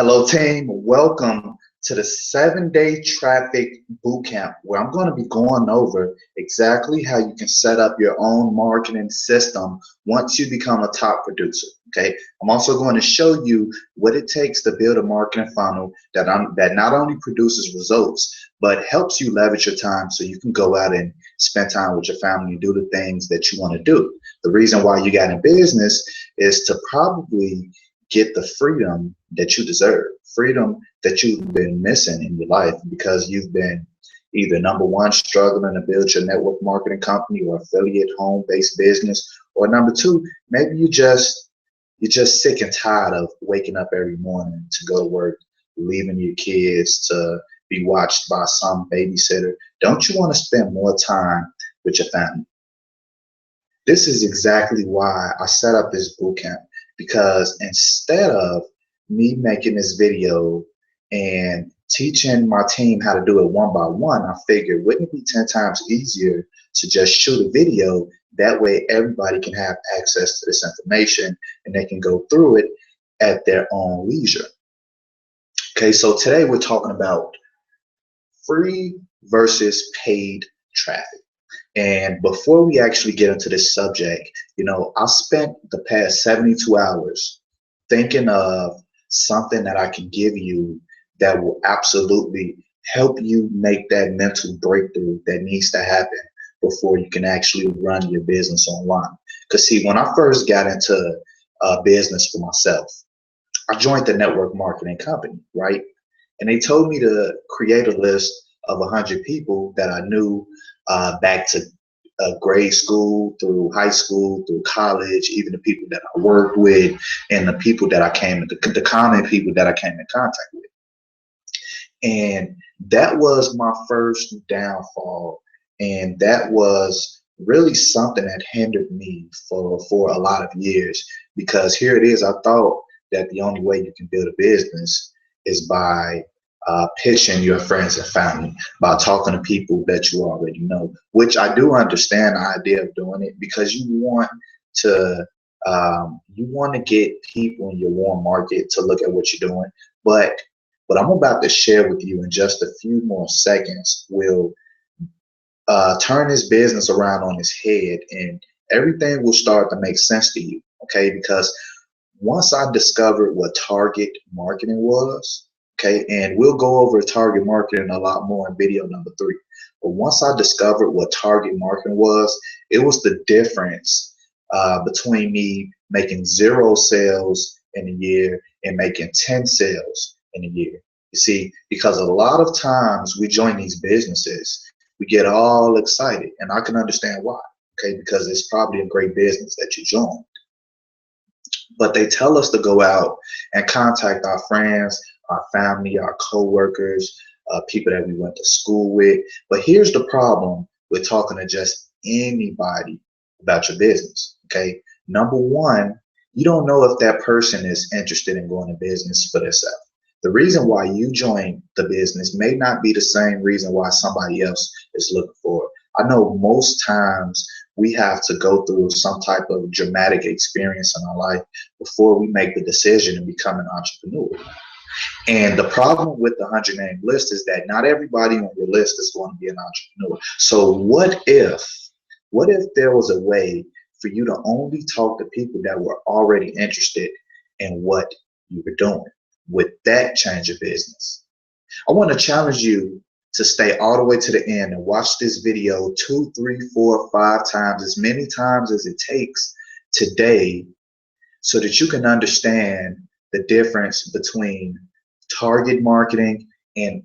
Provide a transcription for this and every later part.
Hello, team. Welcome to the 7-day traffic bootcamp, where I'm going to be going over exactly how you can set up your own marketing system once you become a top producer. Okay. I'm also going to show you what it takes to build a marketing funnel that not only produces results, but helps you leverage your time so you can go out and spend time with your family and do the things that you want to do. The reason why you got in business is to probably get the freedom that you deserve, freedom that you've been missing in your life because you've been either number one, struggling to build your network marketing company or affiliate home-based business, or number two, maybe you're just sick and tired of waking up every morning to go to work, leaving your kids to be watched by some babysitter. Don't you want to spend more time with your family? This is exactly why I set up this bootcamp, because instead of me making this video and teaching my team how to do it one by one, I figured, wouldn't it be 10 times easier to just shoot a video? That way everybody can have access to this information and they can go through it at their own leisure. Okay, so today we're talking about free versus paid traffic. And before we actually get into this subject, I spent the past 72 hours thinking of something that I can give you that will absolutely help you make that mental breakthrough that needs to happen before you can actually run your business online. Because see, when I first got into business for myself, I joined the network marketing company, right? And they told me to create a list of 100 people that I knew back to grade school, through high school, through college, even the people that I worked with, and the people that the common people that I came in contact with. And that was my first downfall, and that was really something that hindered me for a lot of years. Because here it is, I thought that the only way you can build a business is by pitching your friends and family, by talking to people that you already know, which I do understand the idea of doing it, because to you want to get people in your warm market to look at what you're doing. But what I'm about to share with you in just a few more seconds will turn this business around on its head, and everything will start to make sense to you. Okay, because once I discovered what target marketing was, okay, and we'll go over target marketing a lot more in video number 3. But once I discovered what target marketing was, it was the difference between me making 0 sales in a year and making 10 sales in a year. You see, because a lot of times we join these businesses, we get all excited, and I can understand why, okay, because it's probably a great business that you joined. But they tell us to go out and contact our friends, our family, our co-workers, people that we went to school with. But here's the problem with talking to just anybody about your business, okay? Number one, you don't know if that person is interested in going to business for themselves. The reason why you joined the business may not be the same reason why somebody else is looking for it. I know most times we have to go through some type of dramatic experience in our life before we make the decision to become an entrepreneur. And the problem with the 100 name list is that not everybody on your list is going to be an entrepreneur. So what if there was a way for you to only talk to people that were already interested in what you were doing? With that change of business, I want to challenge you to stay all the way to the end and watch this video 2, 3, 4, 5 times, as many times as it takes today, so that you can understand the difference between target marketing and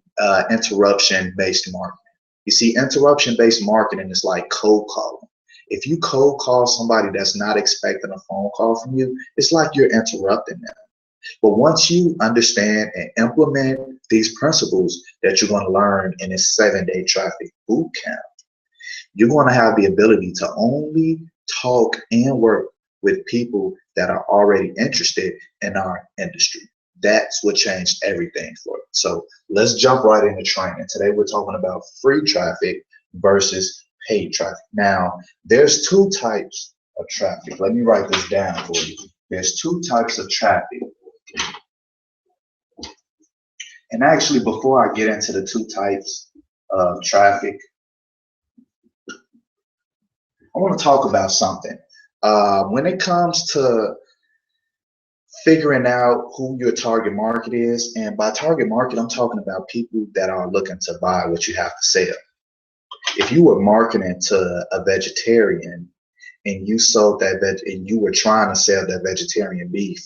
interruption-based marketing. You see, interruption-based marketing is like cold calling. If you cold call somebody that's not expecting a phone call from you, it's like you're interrupting them. But once you understand and implement these principles that you're going to learn in this 7-day traffic bootcamp, you're going to have the ability to only talk and work with people that are already interested in our industry. That's what changed everything for it. So let's jump right into training. Today we're talking about free traffic versus paid traffic. Now, there's 2 types of traffic. Let me write this down for you. There's 2 types of traffic. And actually, before I get into the two types of traffic, I want to talk about something. When it comes to figuring out who your target market is, and by target market, I'm talking about people that are looking to buy what you have to sell. If you were marketing to a vegetarian and you sold and you were trying to sell that vegetarian beef,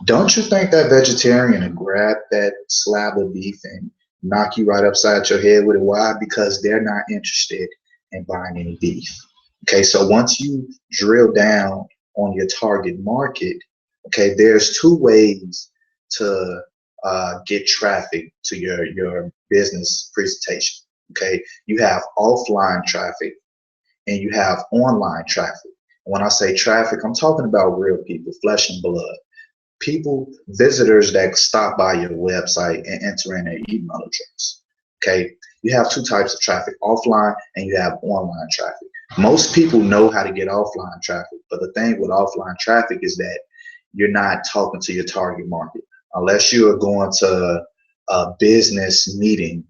don't you think that vegetarian would grab that slab of beef and knock you right upside your head with it? Why? Because they're not interested in buying any beef. Okay, so once you drill down on your target market, okay, there's two ways to get traffic to your business presentation. Okay, you have offline traffic and you have online traffic. When I say traffic, I'm talking about real people, flesh and blood. People, visitors that stop by your website and enter in their email address. Okay, you have two types of traffic, offline and you have online traffic. Most people know how to get offline traffic, but the thing with offline traffic is that you're not talking to your target market unless you are going to a business meeting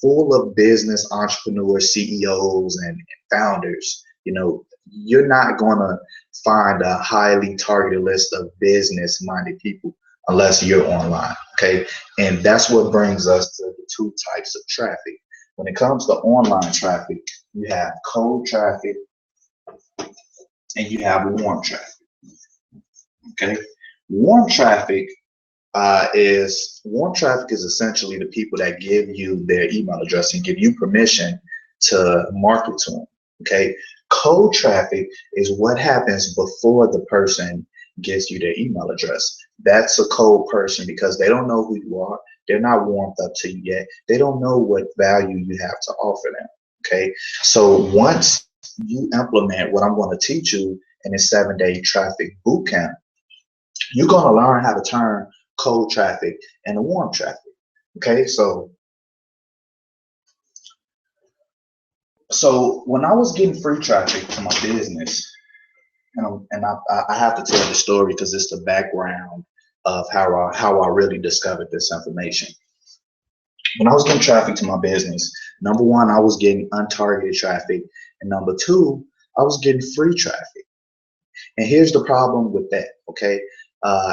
full of business entrepreneurs, CEOs, and founders. You know, you're not going to find a highly targeted list of business-minded people unless you're online. Okay, and that's what brings us to the two types of traffic. When it comes to online traffic, you have cold traffic and you have warm traffic. Okay, warm traffic is essentially the people that give you their email address and give you permission to market to them. Okay, cold traffic is what happens before the person gives you their email address. That's a cold person because they don't know who you are. They're not warmed up to you yet. They don't know what value you have to offer them. Okay, so once you implement what I'm going to teach you in a 7-day traffic bootcamp, you're going to learn how to turn cold traffic into warm traffic. Okay, so when I was getting free traffic to my business, and I have to tell the story because it's the background of how I really discovered this information. When I was getting traffic to my business, number one, I was getting untargeted traffic, and number two, I was getting free traffic. And here's the problem with that. Okay,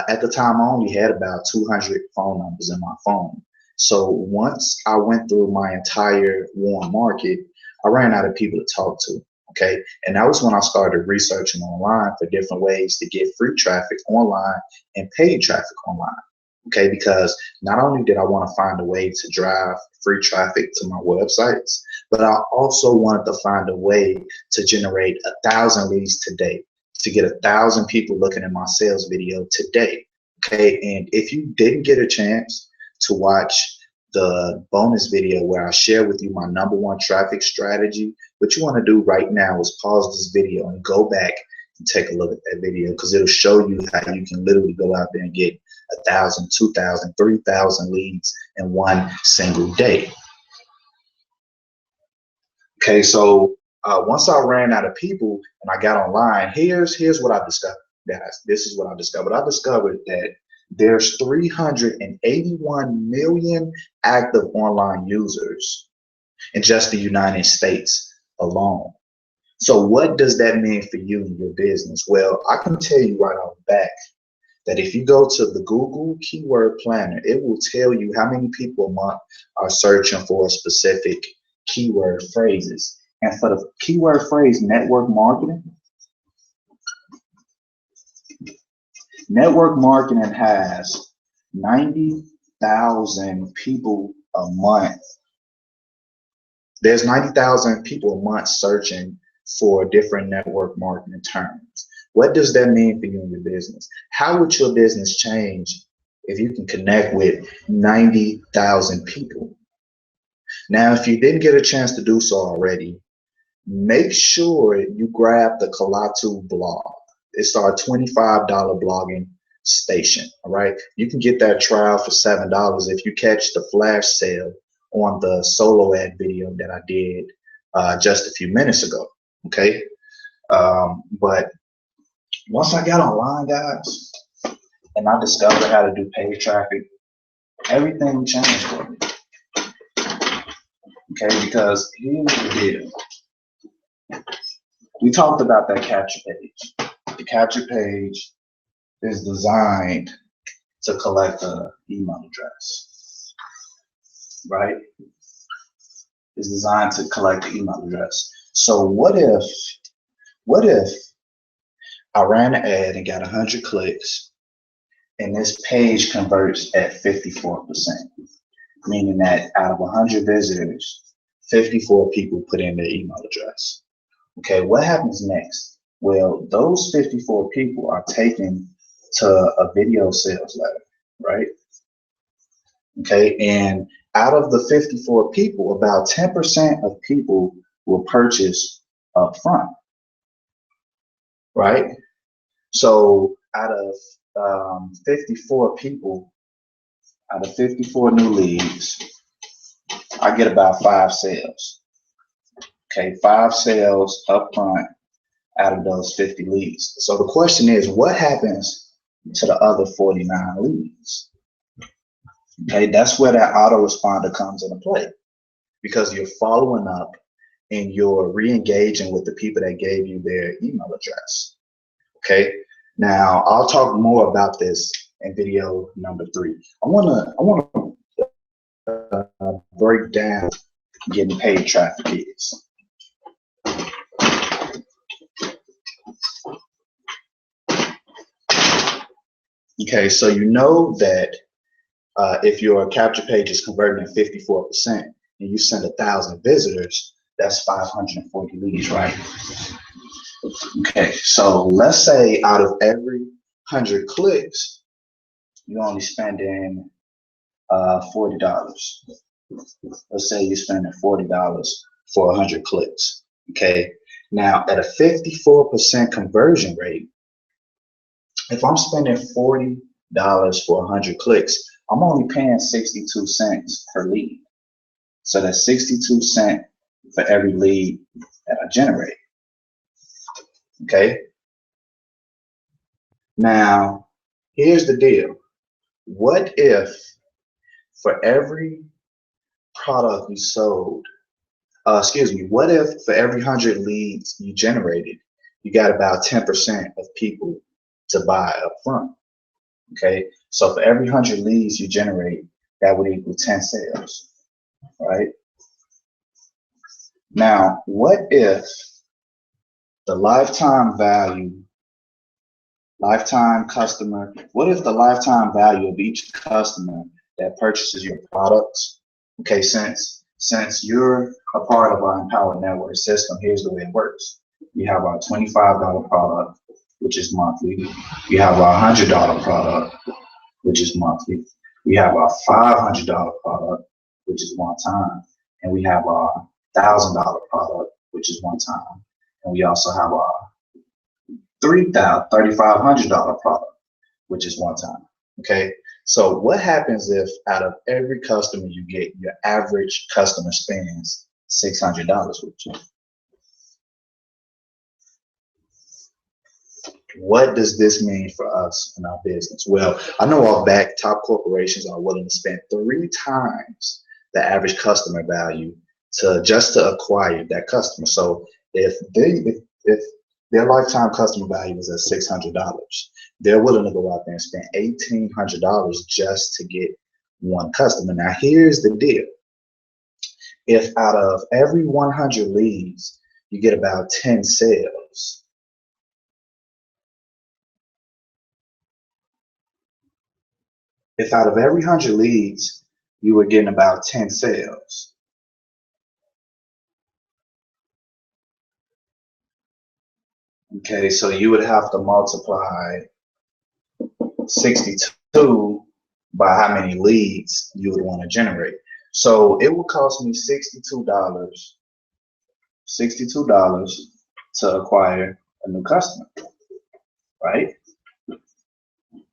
at the time, I only had about 200 phone numbers in my phone. So once I went through my entire warm market, I ran out of people to talk to. Okay, and that was when I started researching online for different ways to get free traffic online and paid traffic online. Okay, because not only did I want to find a way to drive free traffic to my websites, but I also wanted to find a way to generate 1,000 leads today, to get 1,000 people looking at my sales video today. Okay, and if you didn't get a chance to watch the bonus video where I share with you my #1 traffic strategy, what you want to do right now is pause this video and go back and take a look at that video, because it'll show you how you can literally go out there and get 1,000, 2,000, 3,000 leads in one single day. Okay, so once I ran out of people and I got online, here's what I discovered, guys. This is what I discovered. I discovered that there's 381 million active online users in just the United States alone. So what does that mean for you and your business? Well, I can tell you right off the bat that if you go to the Google Keyword Planner, it will tell you how many people a month are searching for specific keyword phrases. And for the keyword phrase network marketing has 90,000 people a month. There's 90,000 people a month searching for different network marketing terms. What does that mean for you and your business? How would your business change if you can connect with 90,000 people? Now, if you didn't get a chance to do so already, make sure you grab the Kalatu blog. It's our $25 blogging station. All right, you can get that trial for $7 if you catch the flash sale on the solo ad video that I did just a few minutes ago. Okay, but once I got online, guys, and I discovered how to do paid traffic, Everything changed for me. Okay, because here's the deal. We talked about that capture page. The capture page is designed to collect the email address, right? It's designed to collect the email address. So what if I ran an ad and got 100 clicks and this page converts at 54%, meaning that out of 100 visitors, 54 people put in their email address. Okay, what happens next? Well, those 54 people are taken to a video sales letter, right? Okay, and out of the 54 people, about 10% of people will purchase up front, right? So out of 54 people, out of 54 new leads, I get about 5 sales. Okay, 5 sales up front out of those 50 leads. So the question is, what happens to the other 49 leads? Okay, that's where that autoresponder comes into play, because you're following up and you're re-engaging with the people that gave you their email address. Okay, now I'll talk more about this in video number 3. I want to break down getting paid traffic is. Okay, so you know that if your capture page is converting at 54% and you send 1,000 visitors, that's 540 leads, right? Okay, so let's say out of every 100 clicks, you're only spending $40. Let's say you're spending $40 for 100 clicks. Okay, now at a 54% conversion rate, if I'm spending $40 for 100 clicks, I'm only paying 62 cents per lead. So that's 62 cents for every lead that I generate. Okay. Now, here's the deal. What if for every product you sold, what if for every 100 leads you generated, you got about 10% of people to buy up front? Okay, so for every 100 leads you generate, that would equal 10 sales, right? Now, what if the lifetime value, what if the lifetime value of each customer that purchases your products, okay, since you're a part of our Empowered Network system, here's the way it works. You have our $25 product, which is monthly. You have our $100 product, which is monthly. We have our $500 product, which is one time. And we have our $1,000 product, which is one time. And we also have our $3,500 product, which is one time. Okay, so what happens if out of every customer you get, your average customer spends $600 with you? What does this mean for us in our business? Well, I know our top corporations are willing to spend 3 times the average customer value just to acquire that customer. So if their lifetime customer value is at $600, they're willing to go out there and spend $1,800 just to get one customer. Now, here's the deal. If out of every 100 leads, you get about 10 sales, if out of every 100 leads, you were getting about 10 sales, okay, so you would have to multiply 62 by how many leads you would want to generate. So it would cost me $62 to acquire a new customer, right?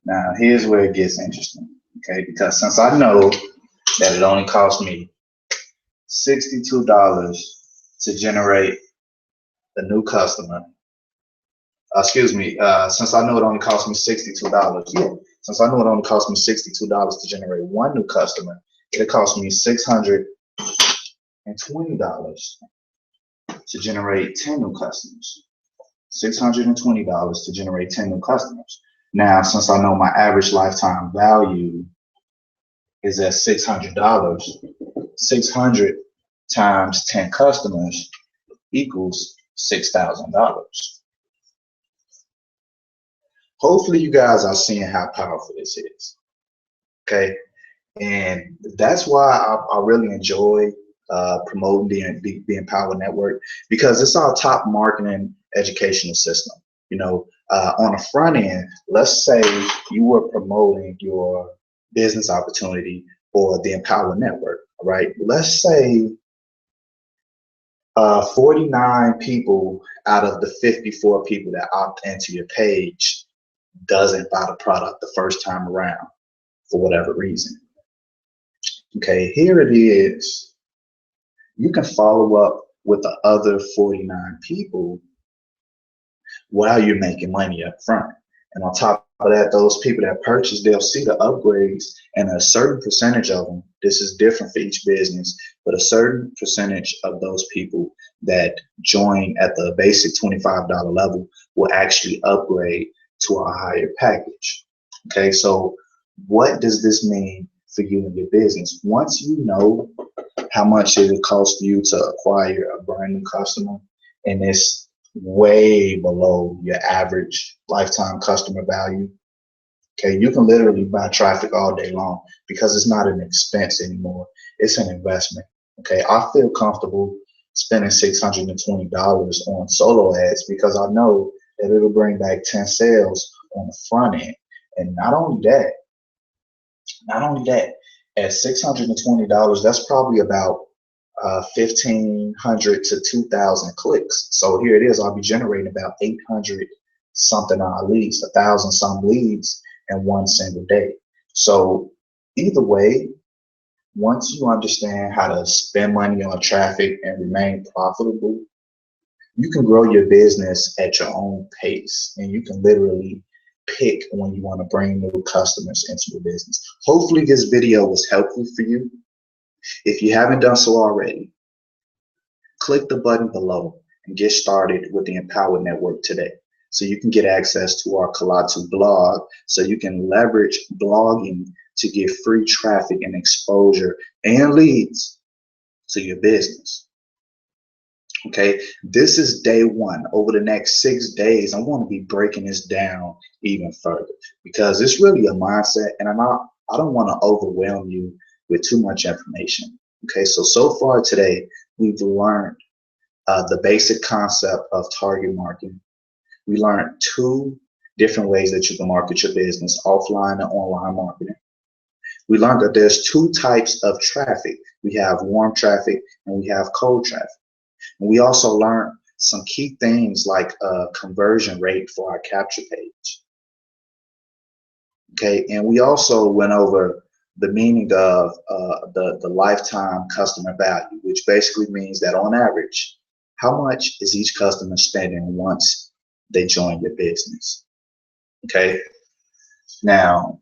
Now, here's where it gets interesting, okay? Because since I know that it only cost me $62 to generate a new customer, since I know it only cost me $62, yeah, Since I know it only cost me $62 to generate one new customer, it cost me $620 to generate 10 new customers. $620 to generate 10 new customers. Now, since I know my average lifetime value is at $600, 600 times 10 customers equals $6,000. Hopefully you guys are seeing how powerful this is, okay? And that's why I really enjoy promoting the Empower Network, because it's our top marketing educational system. You know, on the front end, let's say you were promoting your business opportunity or the Empower Network, right? Let's say 49 people out of the 54 people that opt into your page doesn't buy the product the first time around for whatever reason. Okay, here it is. You can follow up with the other 49 people while you're making money up front. And on top of that, those people that purchase, they'll see the upgrades, and a certain percentage of them, this is different for each business, but a certain percentage of those people that join at the basic $25 level will actually upgrade to a higher package. Okay, so what does this mean for you and your business? Once you know how much it would cost you to acquire a brand new customer, and it's way below your average lifetime customer value, okay, you can literally buy traffic all day long because it's not an expense anymore. It's an investment. Okay, I feel comfortable spending $620 on solo ads because I know that it'll bring back 10 sales on the front end. And not only that, at $620, that's probably about 1,500 to 2,000 clicks. So here it is, I'll be generating about 800 something leads, 1,000 some leads in one single day. So either way, once you understand how to spend money on traffic and remain profitable, you can grow your business at your own pace, and you can literally pick when you want to bring new customers into your business. Hopefully this video was helpful for you. If you haven't done so already, click the button below and get started with the Empower Network today, so you can get access to our Kalatu blog, so you can leverage blogging to get free traffic and exposure and leads to your business. Okay, this is day one. Over the next 6 days, I'm going to be breaking this down even further because it's really a mindset, and I don't want to overwhelm you with too much information. Okay, so far today, we've learned the basic concept of target marketing. We learned 2 different ways that you can market your business, offline and online marketing. We learned that there's 2 types of traffic. We have warm traffic and we have cold traffic. And we also learned some key things like conversion rate for our capture page. Okay, and we also went over the meaning of the lifetime customer value, which basically means that on average, how much is each customer spending once they join your business? Okay, now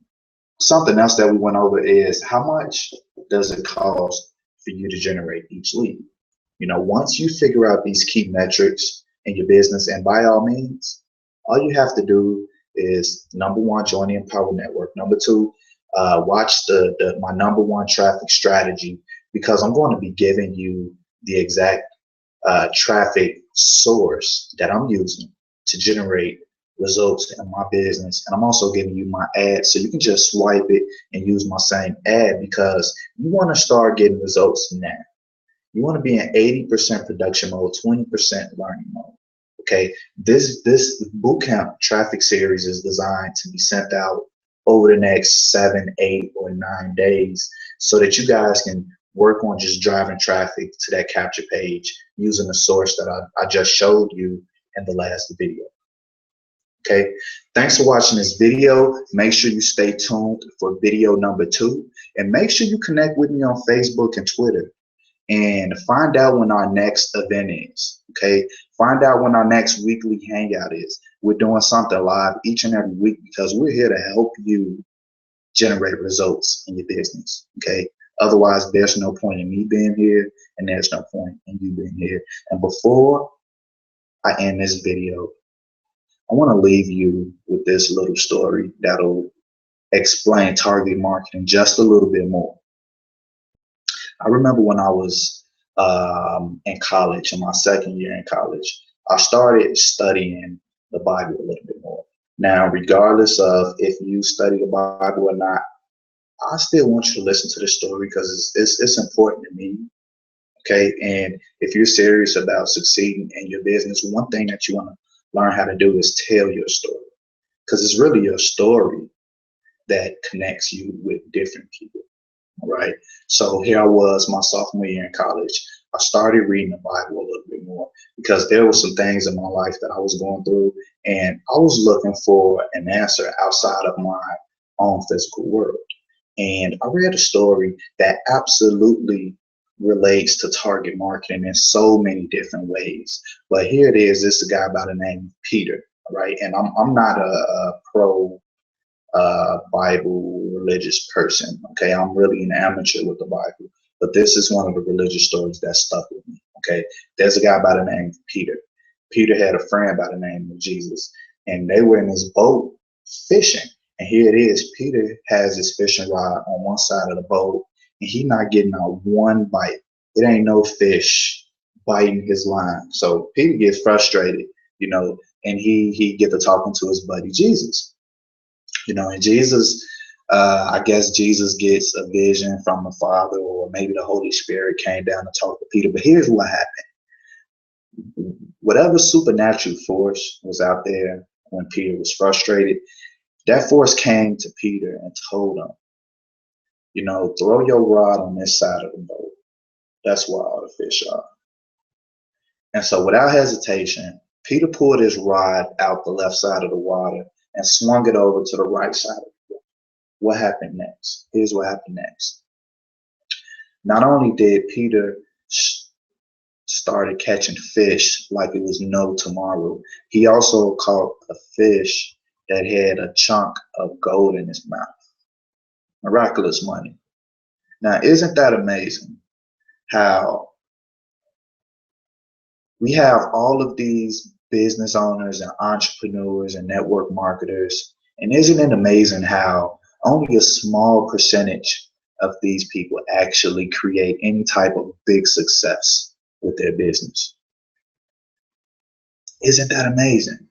something else that we went over is how much does it cost for you to generate each lead? You know, once you figure out these key metrics in your business, and by all means, all you have to do is, number 1, join the Empower Network. Number 2, watch my number 1 traffic strategy, because I'm going to be giving you the exact traffic source that I'm using to generate results in my business. And I'm also giving you my ads, so you can just swipe it and use my same ad, because you want to start getting results now. You want to be in 80% production mode, 20% learning mode. Okay, this bootcamp traffic series is designed to be sent out over the next 7, 8, or 9 days, so that you guys can work on just driving traffic to that capture page using the source that I just showed you in the last video. Okay, thanks for watching this video. Make sure you stay tuned for video number 2, and make sure you connect with me on Facebook and Twitter, and find out when our next event is. Okay, find out when our next weekly hangout is. We're doing something live each and every week because we're here to help you generate results in your business. Okay. Otherwise, there's no point in me being here, and there's no point in you being here. And before I end this video, I want to leave you with this little story that'll explain target marketing just a little bit more. I remember when I was in college, in my second year in college, I started studying the Bible a little bit more. Now, regardless of if you study the Bible or not, I still want you to listen to the story because it's important to me. Okay. And if you're serious about succeeding in your business, one thing that you want to learn how to do is tell your story, because it's really your story that connects you with different people. Right. So here I was, my sophomore year in college. I started reading the Bible a little bit more because there were some things in my life that I was going through, and I was looking for an answer outside of my own physical world. And I read a story that absolutely relates to target marketing in so many different ways. But here it is. This is a guy by the name of Peter. Right. And I'm not a pro Bible religious person. Okay, I'm really an amateur with the Bible, but this is one of the religious stories that stuck with me. Okay, there's a guy by the name of Peter. Peter had a friend by the name of Jesus, and they were in this boat fishing. And here it is. Peter has his fishing rod on one side of the boat, and he's not getting out one bite. It ain't no fish biting his line. So Peter gets frustrated, and he get to talking to his buddy Jesus. And Jesus, I guess Jesus gets a vision from the Father, or maybe the Holy Spirit came down to talk to Peter. But here's what happened. Whatever supernatural force was out there when Peter was frustrated, that force came to Peter and told him, throw your rod on this side of the boat. That's where all the fish are. And so without hesitation, Peter pulled his rod out the left side of the water and swung it over to the right side of the water. What happened next? Here's what happened next. Not only did Peter started catching fish like it was no tomorrow, he also caught a fish that had a chunk of gold in his mouth. Miraculous money. Now, isn't that amazing how we have all of these business owners and entrepreneurs and network marketers, and isn't it amazing how only a small percentage of these people actually create any type of big success with their business? Isn't that amazing?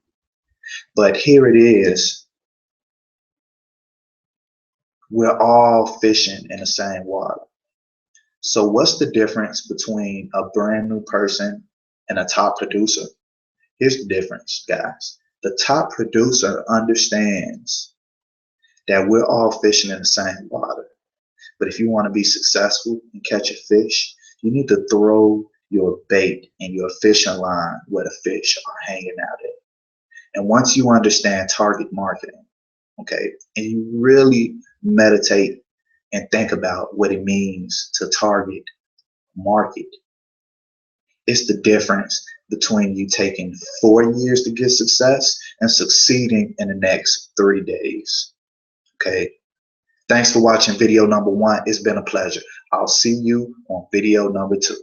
But here it is. We're all fishing in the same water. So what's the difference between a brand new person and a top producer? Here's the difference, guys. The top producer understands that we're all fishing in the same water. But if you want to be successful and catch a fish, you need to throw your bait and your fishing line where the fish are hanging out at. And once you understand target marketing, okay, and you really meditate and think about what it means to target market, it's the difference between you taking 4 years to get success and succeeding in the next 3 days. Okay. Thanks for watching video number 1. It's been a pleasure. I'll see you on video number 2.